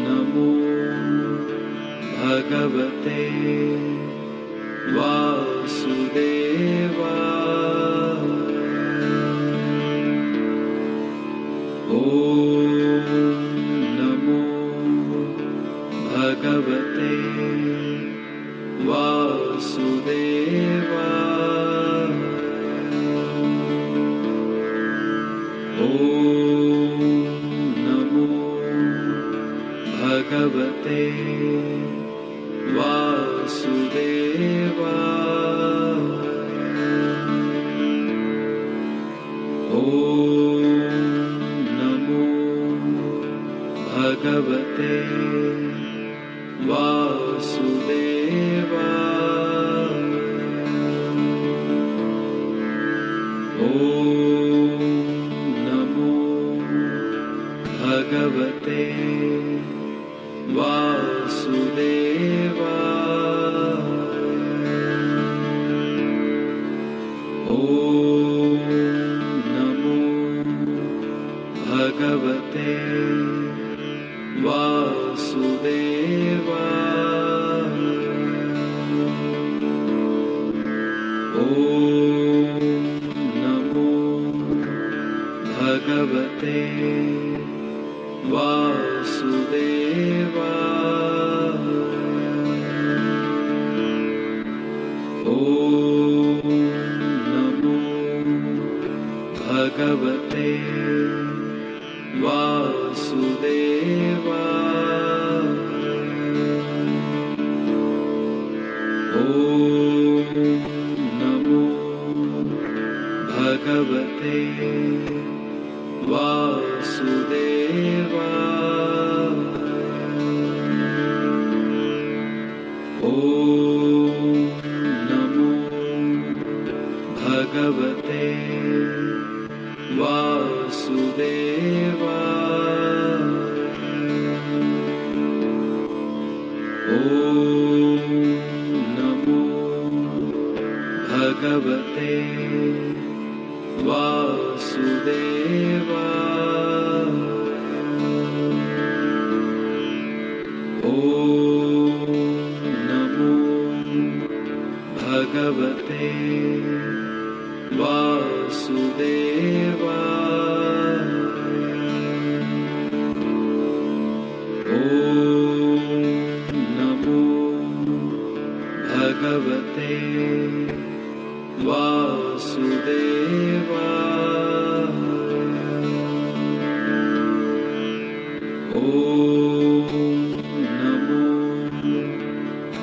नमो भगवते वासुदेवाय। ॐ नमो भगवते वासुदेवाय। ॐ नमो भगवते वासुदेवाय। ॐ नमो भगवते वासुदेवाय। ॐ नमो भगवते वासुदेवाय। ॐ नमो भगवते वासुदेवाय। ॐ नमो भगवते वासुदेवाय। ॐ नमो भगवते वासुदेवाय। ॐ नमो भगवते वासुदेवाय। ॐ नमो भगवते वासुदेवाय। ॐ नमो भगवते वासुदेवाय। ॐ नमो भगवते वासुदेवाय। ॐ नमो भगवते वासुदेवाय। ॐ नमो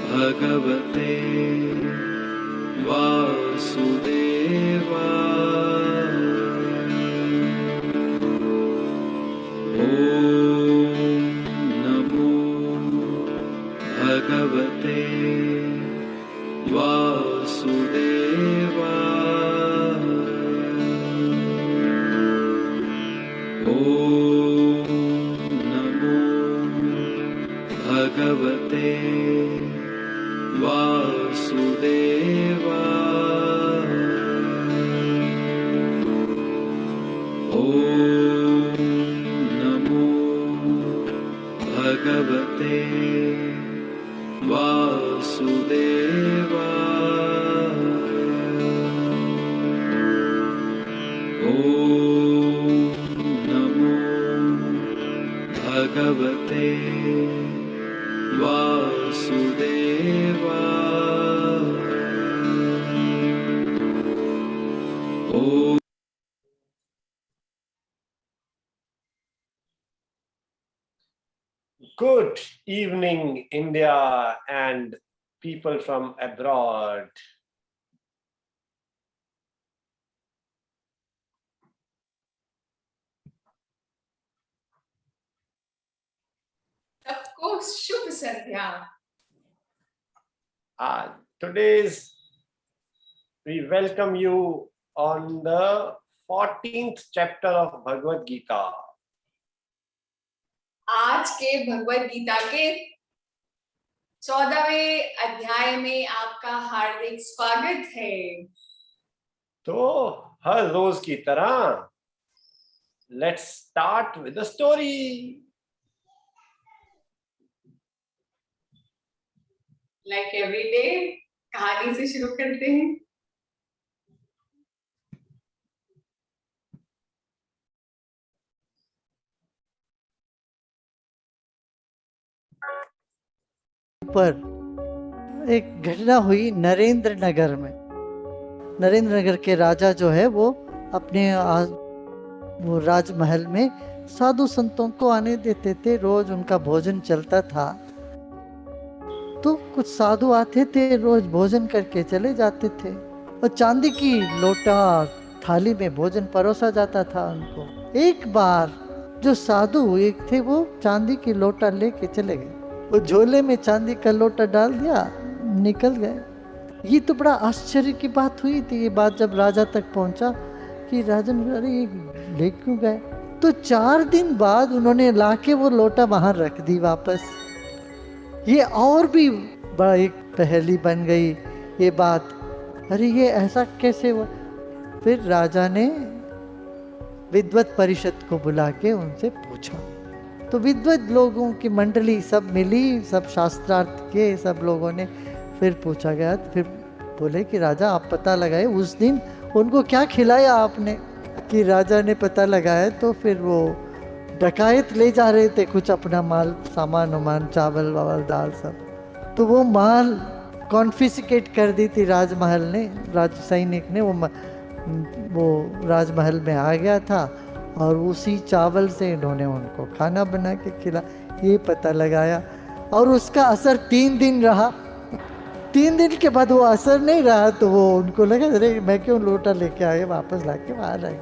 भगवते वासुदेवाय। ॐ नमो भगवते वासुदेवाय। ॐ नमो भगवते वासुदेवाय। ॐ नमो भगवते वासुदेवाय। ॐ नमो भगवते वासुदेवाय। ॐ Good evening, India and people from abroad. Of course, Shubh Sandhya. We welcome you on the 14th chapter of Bhagavad Gita. आज के भगवद गीता के 14वें अध्याय में आपका हार्दिक स्वागत है। तो हर रोज की तरह let's start with the story. Like every day कहानी से शुरू करते हैं. पर एक घटना हुई नरेंद्र नगर में. नरेंद्र नगर के राजा जो है वो अपने वो राजमहल में साधु संतों को आने देते थे. रोज उनका भोजन चलता था. तो कुछ साधु आते थे, रोज भोजन करके चले जाते थे और चांदी की लोटा थाली में भोजन परोसा जाता था उनको. एक बार जो साधु एक थे वो चांदी की लोटा लेके चले गए. वो झोले में चांदी का लोटा डाल दिया, निकल गए. ये तो बड़ा आश्चर्य की बात हुई थी. ये बात जब राजा तक पहुंचा कि राजन अरे ये ले क्यों गए. तो 4 दिन बाद उन्होंने लाके वो लोटा वहां रख दी वापस. ये और भी बड़ा एक पहेली बन गई ये बात. अरे ये ऐसा कैसे हुआ. फिर राजा ने विद्वत परिषद को बुला के उनसे पूछा. तो विद्वत लोगों की मंडली सब मिली, सब शास्त्रार्थ के सब लोगों ने फिर पूछा गया. फिर बोले कि राजा आप पता लगाए उस दिन उनको क्या खिलाया आपने. कि राजा ने पता लगाया तो फिर वो डकायत ले जा रहे थे कुछ अपना माल सामान वामान, चावल वावल दाल सब. तो वो माल कॉन्फिस्केट कर दी थी राजमहल ने. राज सैनिक ने वो राजमहल में आ गया था और उसी चावल से इन्होंने उनको खाना बना के खिला. ये पता लगाया और उसका असर 3 दिन रहा. 3 दिन के बाद वो असर नहीं रहा तो वो उनको लगा अरे मैं क्यों लोटा लेके आए, वापस लाके बाहर आए.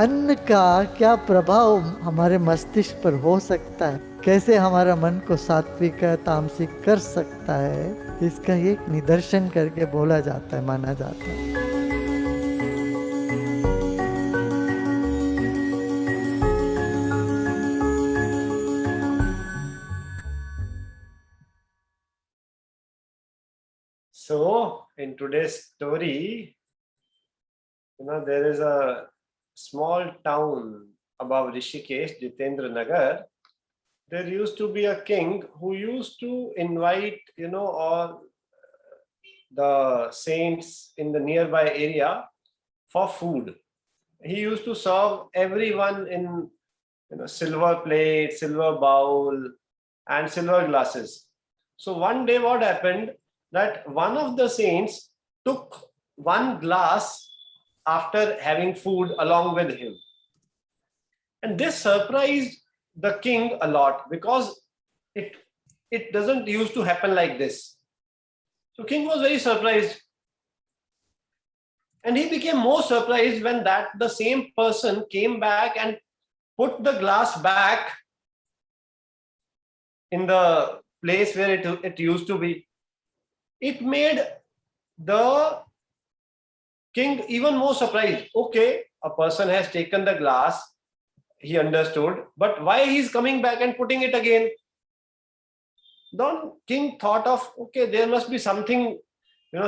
अन्न का क्या प्रभाव हमारे मस्तिष्क पर हो सकता है, कैसे हमारा मन को सात्विक तामसिक कर सकता है, इसका एक निदर्शन करके बोला जाता है, माना जाता है. So in today's story, there is a small town above Rishikesh, Jitendra Nagar. There used to be a king who used to invite, all the saints in the nearby area for food. He used to serve everyone in silver plate, silver bowl, and silver glasses. So one day what happened that one of the saints took one glass after having food along with him. And this surprised the king a lot because it doesn't used to happen like this. So king was very surprised. And he became more surprised when the same person came back and put the glass back in the place where it used to be. It made the king even more surprised. Okay, a person has taken the glass, he understood, but why he's coming back and putting it again? Then king thought of, okay, there must be something,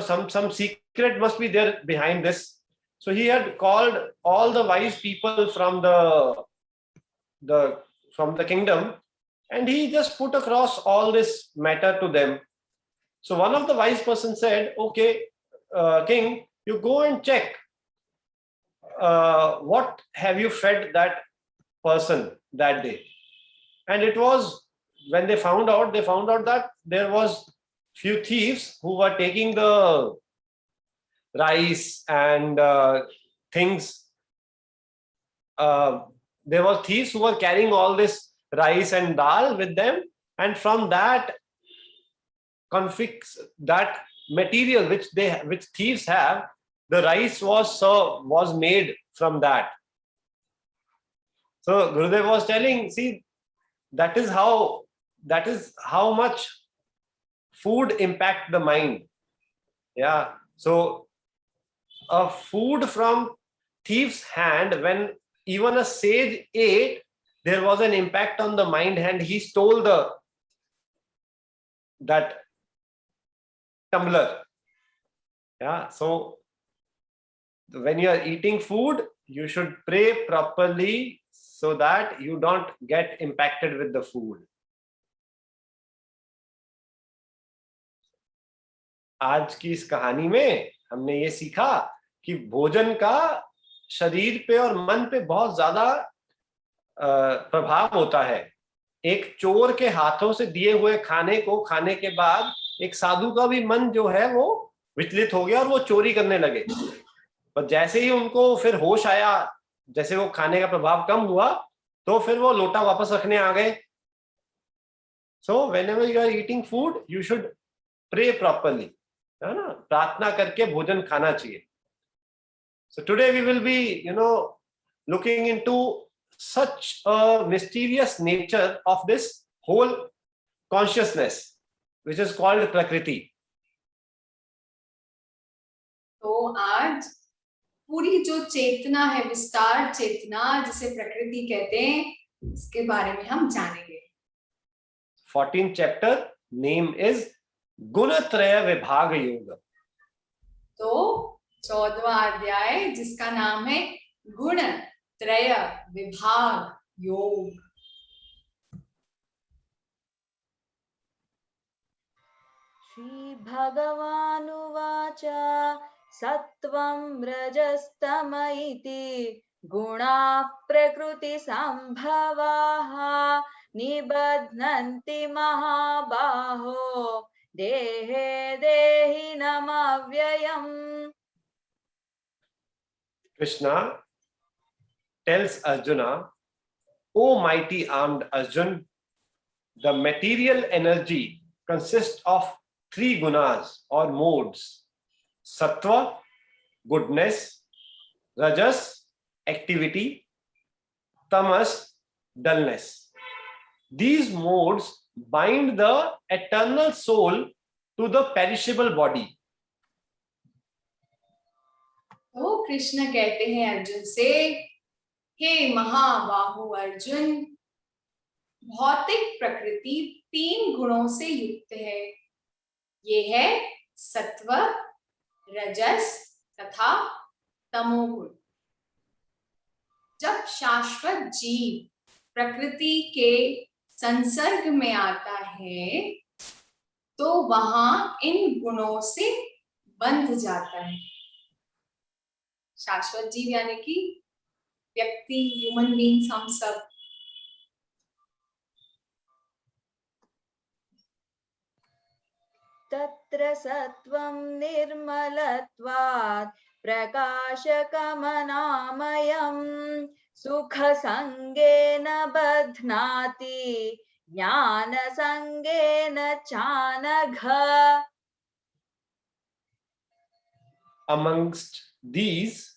some secret must be there behind this. So he had called all the wise people from the kingdom, and he just put across all this matter to them. So one of the wise persons said, okay, king, you go and check what have you fed that person that day. And it was when they found out that there was few thieves who were taking the rice and things. There were thieves who were carrying all this rice and dal with them, and from that that material which thieves have, the rice was made from that. So Gurudev was telling, see, that is how much food impact the mind. Yeah. So a food from thief's hand, when even a sage ate, there was an impact on the mind, and he stole that tumbler. Yeah. So when you are eating food, you should pray properly so that you don't get impacted with the food. आज की इस कहानी में हमने ये सीखा कि भोजन का शरीर पे और मन पे बहुत ज्यादा प्रभाव होता है। एक चोर के हाथों से दिए हुए खाने को खाने के बाद एक साधु का भी मन जो है वो विचलित हो गया और वो चोरी करने लगे। पर जैसे ही उनको फिर होश आया, जैसे वो खाने का प्रभाव कम हुआ, तो फिर वो लोटा वापस रखने आ गए। So whenever you are eating food, you should pray properly, है ना? प्रार्थना करके भोजन खाना चाहिए। So today we will be looking into such a mysterious nature of this whole consciousness which is called prakriti. तो आज पूरी जो चेतना है, विस्तार चेतना जिसे प्रकृति कहते हैं, इसके बारे में हम जानेंगे। 14th chapter name is गुणत्रय विभाग योग। तो 14वां अध्याय जिसका नाम है गुण त्रय विभाग योग। श्री भगवानुवाच सत्वं रजस्तम इति गुणाः प्रकृति संभवाः निबध्नन्ति महाबाहो देहे देहिनमव्ययम्। Krishna tells Arjuna, O mighty armed Arjun, the material energy consists of 3 gunas or modes: sattva, goodness; rajas, activity; tamas, dullness. These modes bind the eternal soul to the perishable body. तो कृष्ण कहते हैं अर्जुन से, हे महाबाहु अर्जुन, भौतिक प्रकृति 3 गुणों से युक्त है। ये है सत्व, रजस तथा तमोगुण। जब शाश्वत जीव प्रकृति के संसर्ग में आता है तो वहां इन गुणों से बंध जाता है। शाश्वत जीव यानी कि व्यक्ति, ह्यूमन बीइंग्स, हम सब। तत्र सत्वं निर्मलत्वात् प्रकाशकमनामयम् सुखसंगेन बध्नाति ज्ञानसंगेन चानघ। Amongst these,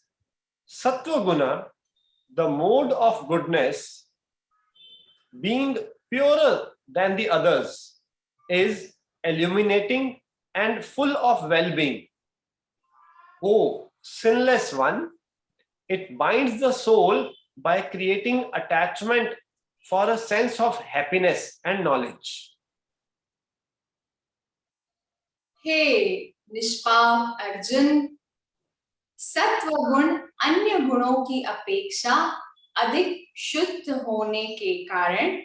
Sattva Guna, the mode of goodness, being purer than the others, is illuminating and full of well-being. O sinless one, it binds the soul by creating attachment for a sense of happiness and knowledge. हे निष्पाप अर्जुन, सत्व गुण अन्य गुणों की अपेक्षा अधिक शुद्ध होने के कारण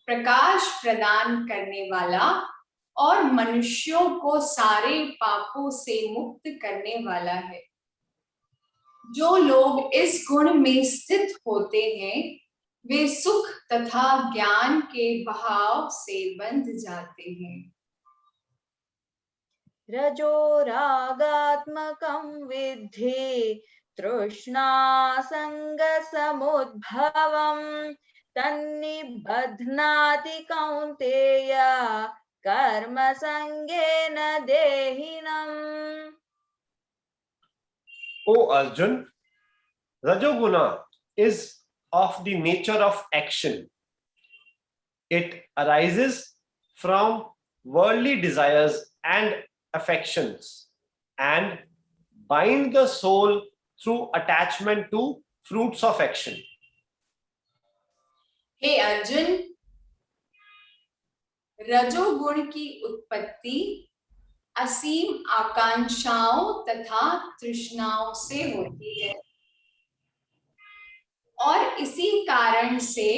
प्रकाश प्रदान करने वाला और मनुष्यों को सारे पापों से मुक्त करने वाला है। जो लोग इस गुण में स्थित होते हैं वे सुख तथा ज्ञान के बहाव से बंध जाते हैं। रजो रागात्मकं विद्धि तृष्णा संग समुद्भवं तन्निबध्नाति कौन्तेय कर्म संगेन देहिनम्। O Arjun, Rajoguna is of the nature of action. It arises from worldly desires and affections and bind the soul through attachment to fruits of action. हे अर्जुन, रजोगुण की उत्पत्ति असीम आकांक्षाओं तथा तृष्णाओं से होती है और इसी कारण से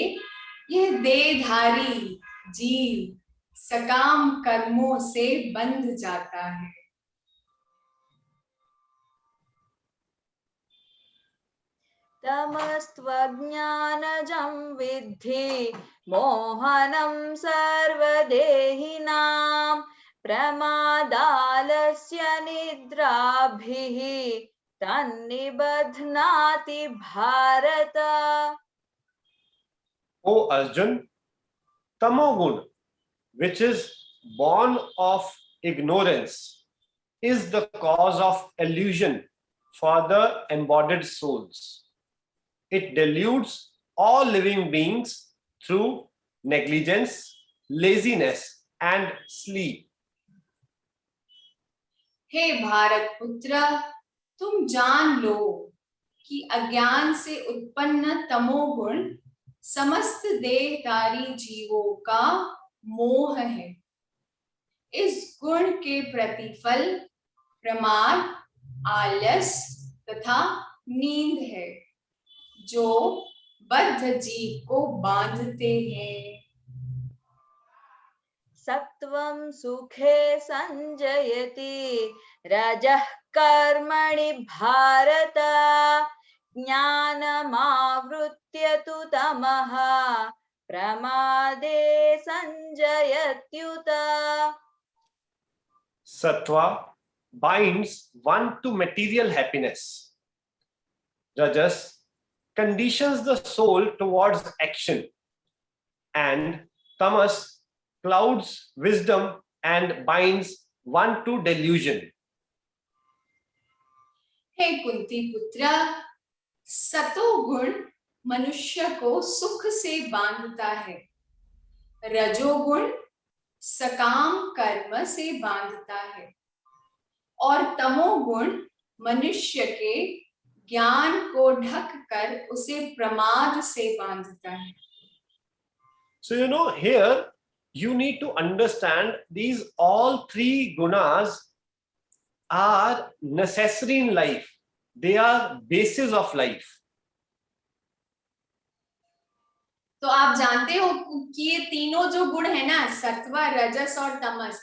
यह देहधारी जीव सकाम कर्मों से बंध जाता है। तमस्त्वज्ञानजं विद्धि मोहनं सर्वदेहिनां प्रमादालस्य निद्राभिः तन्निबध्नाति Bharat. O Arjun, tamogun, which is born of ignorance, is the cause of illusion for the embodied souls. It deludes all living beings through negligence, laziness, and sleep. हे भारत पुत्र, तुम जान लो कि अज्ञान से उत्पन्न तमोगुण समस्त देहधारी जीवों का मोह है। इस गुण के प्रतिफल प्रमाद, आलस तथा नींद है जो बद्ध जीव को बांधते हैं। सत्वं सुखे संजयति रजः कर्मणि भारत ज्ञानमावृत्य तु तमः प्रमादे संजयत्युत। Sattva binds one to material happiness. Rajas conditions the soul towards action. And tamas clouds wisdom and binds one to delusion. हे कुंती पुत्र, सतोगुण मनुष्य को सुख से बांधता है, रजोगुण सकाम कर्म से बांधता है और तमोगुण मनुष्य के ज्ञान को ढक कर उसे प्रमाद से बांधता है। So here you need to understand these all three gunas are necessary in life. They are basis of life. तो आप जानते हो कि ये तीनों जो गुण है ना, सत्व, रजस और तमस,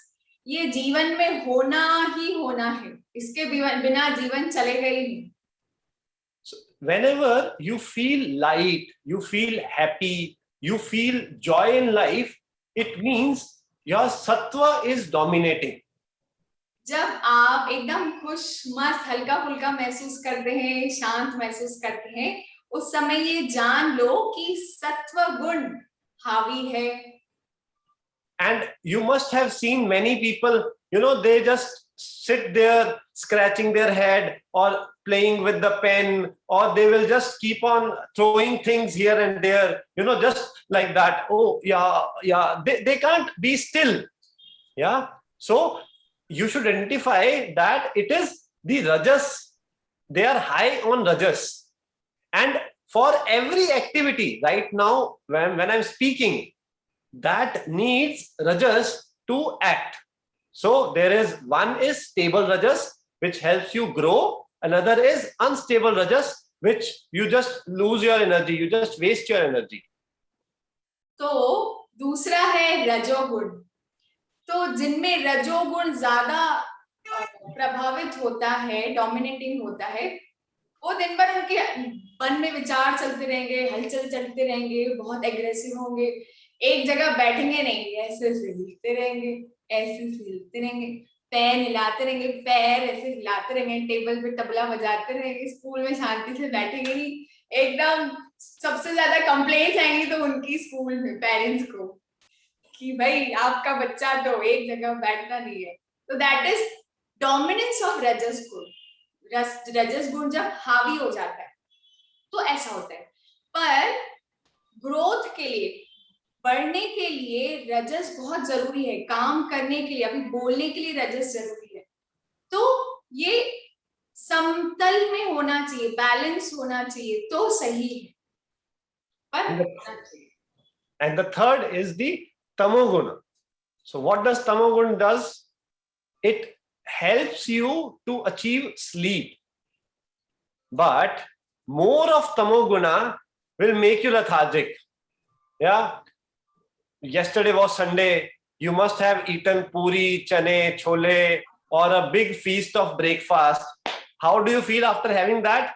ये जीवन में होना ही होना है। इसके बिना जीवन चलेगा ही नहीं। So whenever you feel light, you feel happy, you feel joy in life, it means your sattva is dominating. जब आप एकदम खुश, मस्त, हल्का फुल्का महसूस करते हैं, शांत महसूस करते हैं, उस समय ये जान लो कि सत्व गुण हावी है। And you must have seen many people, they just sit there scratching their head or playing with the pen, or they will just keep on throwing things here and there, just like that. Oh, yeah. They can't be still. Yeah. So you should identify that it is the rajas. They are high on rajas. And for every activity right now, when I'm speaking, that needs rajas to act. So there is one is stable rajas, which helps you grow. Another is unstable rajas, which you just lose your energy, you just waste your energy. तो दूसरा है रजोगुण। तो जिनमें रजोगुण ज्यादा प्रभावित होता है, डोमिनेटिंग होता है, वो दिन भर उनके मन में विचार चलते रहेंगे, हलचल चलते रहेंगे, बहुत एग्रेसिव होंगे, एक जगह बैठेंगे नहीं, ऐसे हिलते रहेंगे, ऐसे हिलते रहेंगे, पैर हिलाते रहेंगे, पैर ऐसे हिलाते रहेंगे, टेबल पे तबला बजाते रहेंगे, स्कूल में शांति से बैठेंगे नहीं, एकदम सबसे ज्यादा कंप्लेंट्स आएंगी तो उनकी स्कूल में पेरेंट्स को कि भाई आपका बच्चा तो एक जगह बैठता नहीं है। तो दैट इज डोमिनेंस ऑफ रजस गुण। रजस गुण जब हावी हो जाता है तो ऐसा होता है। पर ग्रोथ के लिए, बढ़ने के लिए रजस बहुत जरूरी है, काम करने के लिए, अभी बोलने के लिए रजस जरूरी है। तो ये समतल में होना चाहिए, बैलेंस होना चाहिए तो सही है, पर होना चाहिए। And the third is the tamoguna. So what does tamoguna does? It helps you to achieve sleep, but more of tamoguna will make you lethargic. Yeah. Yesterday was Sunday. You must have eaten puri, chane, chole, or a big feast of breakfast. How do you feel after having that?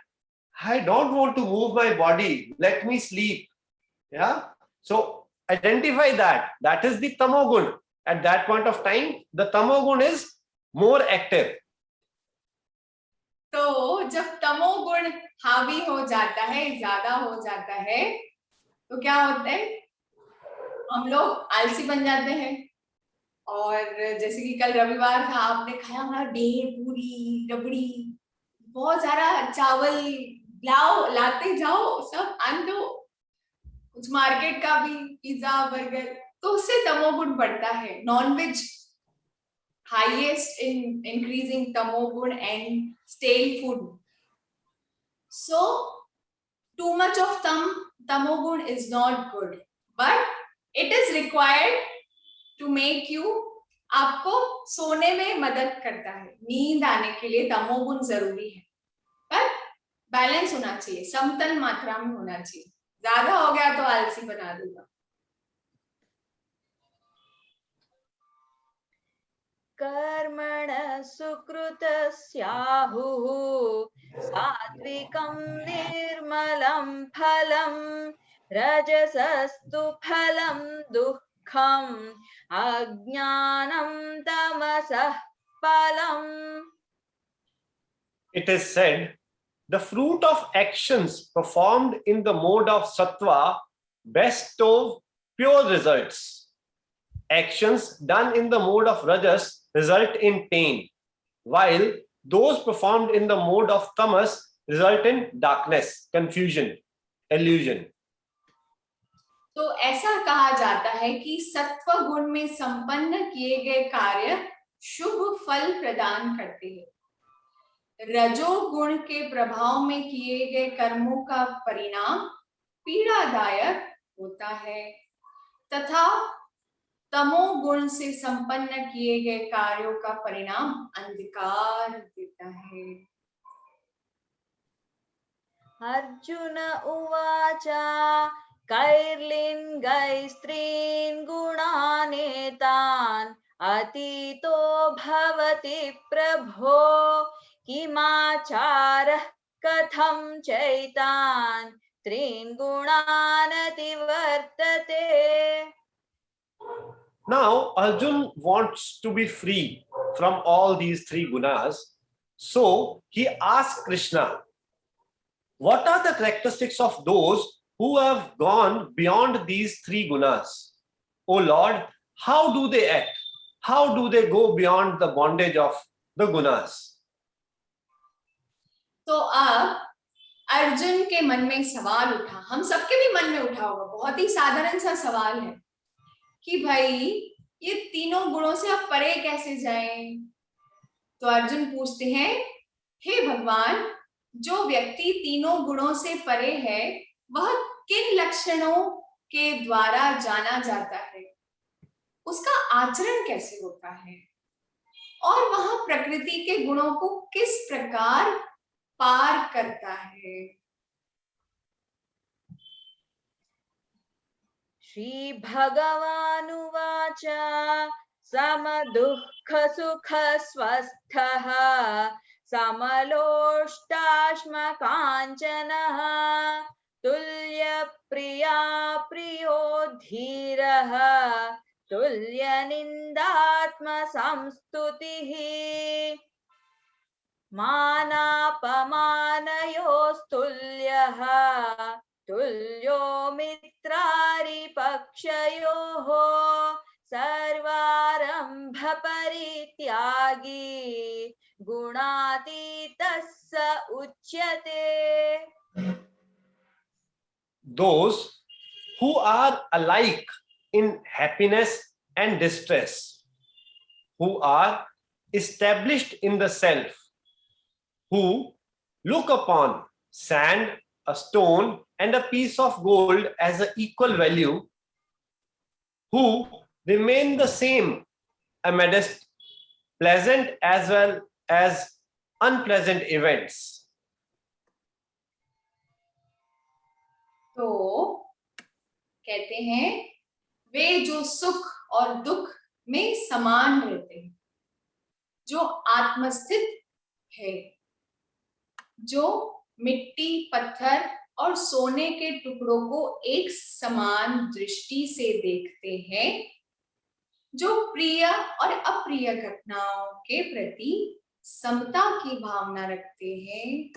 I don't want to move my body. Let me sleep. Yeah. So identify that. That is the tamogun. At that point of time, the tamogun is more active. तो जब तमोगुण हावी हो जाता है, ज्यादा हो जाता है, तो क्या होता है? हम लोग आलसी बन जाते हैं। और जैसे कि कल रविवार था, आपने खाया होगा ढेर पूरी रबड़ी, बहुत सारा चावल, लाते जाओ, सब आन दो, कुछ मार्केट का भी, पिज्जा, बर्गर, तो उससे तमोगुण बढ़ता है। Non veg highest in increasing tamogun and stale food. So too much of tamogun is not good, but it is required to make you, आपको सोने में मदद करता है, नींद आने के लिए तमोगुण जरूरी है, पर बैलेंस होना चाहिए, समतल मात्रा में होना चाहिए। ज्यादा हो गया तो आलसी बना देगा। कर्मण सुकृतस्याहुः सात्विकं निर्मलं फलं रजसस्तु फलं दुःखम् अज्ञानं तमसः फलम्. It is said, the fruit of actions performed in the mode of sattva bestow pure results. Actions done in the mode of rajas result in pain, while those performed in the mode of tamas result in darkness, confusion, illusion. तो ऐसा कहा जाता है कि सत्व गुण में संपन्न किए गए कार्य शुभ फल प्रदान करते हैं। रजोगुण के प्रभाव में किए गए कर्मों का परिणाम पीड़ादायक होता है, तथा तमोगुण से संपन्न किए गए कार्यों का परिणाम अंधकार देता है। अर्जुन उवाच कैर्लिङ्गैस्त्रीन् गुणानेतान् अतीतो भवति प्रभो किमाचारः कथं चैतान् त्रीन् गुणान् अतिवर्तते. Now, Arjun wants to be free from all these three gunas. So, he asks Krishna, what are the characteristics of those who have gone beyond these three gunas? O Lord, how do they act? How do they go beyond the bondage of the gunas? तो अब अर्जुन के मन में सवाल उठा, हम सबके भी मन में उठा होगा, बहुत ही साधारण सा सवाल है कि भाई ये तीनों गुणों से आप परे कैसे जाएं? तो अर्जुन पूछते हैं, हे भगवान, जो व्यक्ति तीनों गुणों से परे है वह किन लक्षणों के द्वारा जाना जाता है, उसका आचरण कैसे होता है, और वह प्रकृति के गुणों को किस प्रकार पार करता है? श्री भगवानुवाच समदुःख सुख स्वस्थः समलोष्टाश्मकाञ्चनः तुल्यप्रिया प्रियो धीरः तुल्यनिन्दात्मसंस्तुतिः मानापमानयोस्तुल्यः तुल्यो मित्रारिपक्षयोः सर्वारम्भ परित्यागी गुणातीतः स उच्यते. Those who are alike in happiness and distress, who are established in the self, who look upon sand, a stone, and a piece of gold as an equal value, who remain the same amidst pleasant as well as unpleasant events. तो कहते हैं वे जो सुख और दुख में समान रहते हैं, जो आत्मस्थित है, जो मिट्टी, पत्थर और सोने के टुकड़ों को एक समान दृष्टि से देखते हैं, जो प्रिय और अप्रिय घटनाओं के प्रति समता की भावना रखते हैं,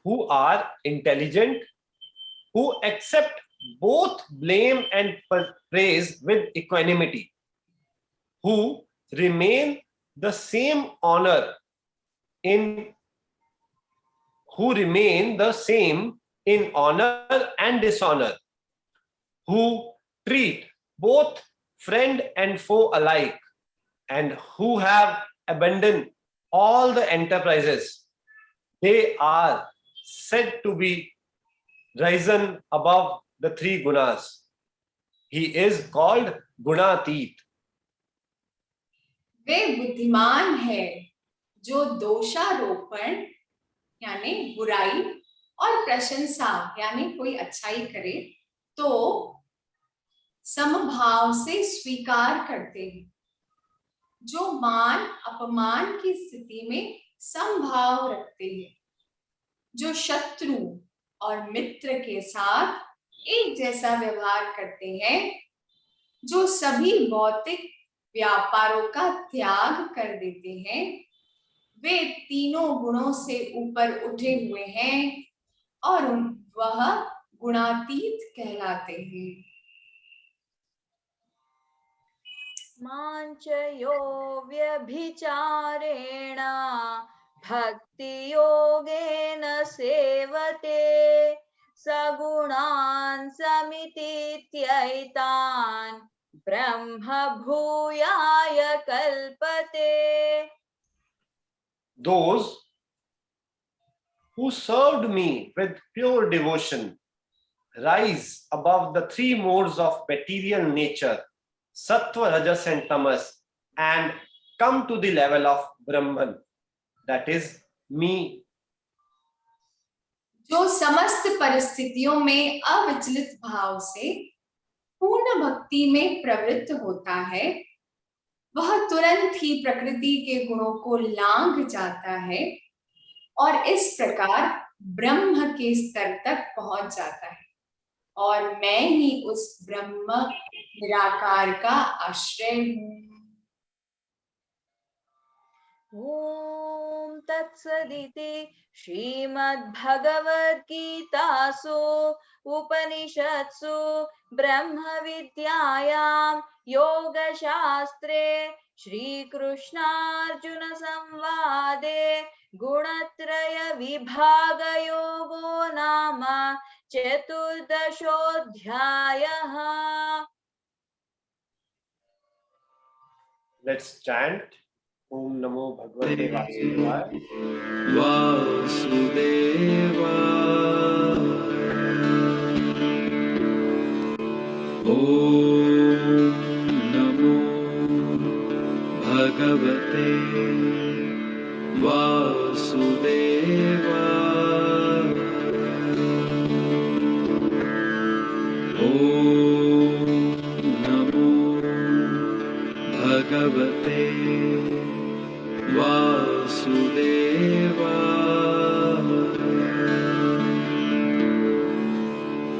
who are intelligent, who accept both blame and praise with equanimity, who remain the same in honor and dishonor, who treat both friend and foe alike, and who have abandoned all the enterprises. They are said to be risen above the three gunas. He is called Gunatit. वे बुद्धिमान है जो दोषारोपण यानी बुराई और प्रशंसा यानी कोई अच्छाई करे तो समभाव से स्वीकार करते हैं, जो मान अपमान की स्थिति में समभाव रखते हैं, जो शत्रु और मित्र के साथ एक जैसा व्यवहार करते हैं, जो सभी भौतिक व्यापारों का त्याग कर देते हैं, वे तीनों गुणों से ऊपर उठे हुए हैं और वह गुणातीत कहलाते हैं। मांचयो व्यभिचारेण भक्ति योगेन सेवते सगुणान् समितीत्यैतान् ब्रह्म भूयाय कल्पते। Those who served me with pure devotion rise above the three modes of material nature, sattva, rajas and tamas, and come to the level of Brahman, that is me. जो समस्त परिस्थितियों में अविचलित भाव से पूर्ण भक्ति में प्रवृत्त होता है, वह तुरंत ही प्रकृति के गुणों को लांघ जाता है और इस प्रकार ब्रह्म के स्तर तक पहुंच जाता है, और मैं ही उस ब्रह्म निराकार का आश्रय हूँ। ओम तत्सदिति श्रीमद्भगवद्गीतासु उपनिषत्सु ब्रह्म विद्यायां योगशास्त्रे श्रीकृष्णार्जुन संवादे गुणत्रय विभाग योगो नाम चतुर्दशोऽध्यायः। Let's chant Om Namo Bhagavate Vasudevaya. Vasudevaya. Om Namo Bhagavate Vasudevaya. Om Namo Bhagavate Vasudevaya.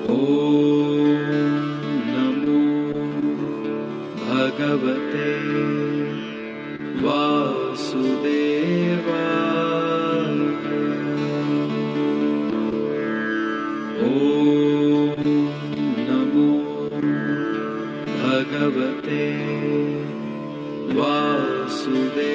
Om Namo Bhagavate Vasudevaya. Om Namo Bhagavate Vasudevaya.